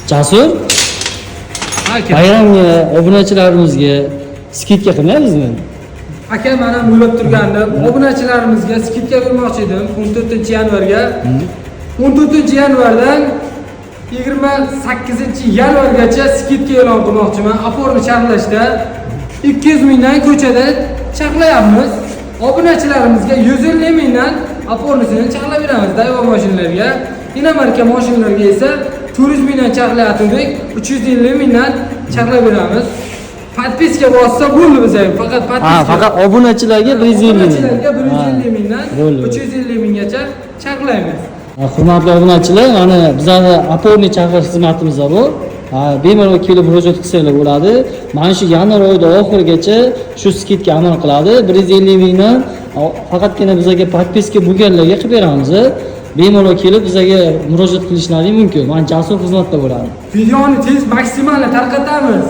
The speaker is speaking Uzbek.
Jasur, bayramga obunachilarimizga skidka qilmaymizmi? Aka, men ham o'ylab turgandim. Obunachilarimizga skidka qilmoqchi edim 14-yanvarga. 14-yanvardan 28-yanvargacha skidka e'lon qilmoqchiman. Aporni charxlashda 200 mingdan ko'chada charxlayapmiz. Obunachilarimizga 150 mingdan apornisini charxlab beramiz Dayvo mashinalarga. Inomarka mashinalarga esa 400 mingdan charxlayotgandik, 350 mingdan charxlab beramiz. Podpiska bossa bo'ldi bizga. Faqat podpiska. Faqat obunachilarga 150 ming. Obunachilarga 150 mingdan 350 minggacha charxlaymiz. Hurmatli obunachilar, mana bizning aporni charxlash xizmatimiz bu. Bemalol kelib murojaat qilsanglar bo'ladi. Mana shu yanvar oyida oxirigacha shu skidka amal qiladi. 150 mingdan faqatgina bizga podpiska bo'lganlarga qilib beramiz. Bemalol kelib bizga murojaat qilishlari mumkin. Men Jasur xizmatda bo'laman. Videoni tez maksimal tarqatamiz.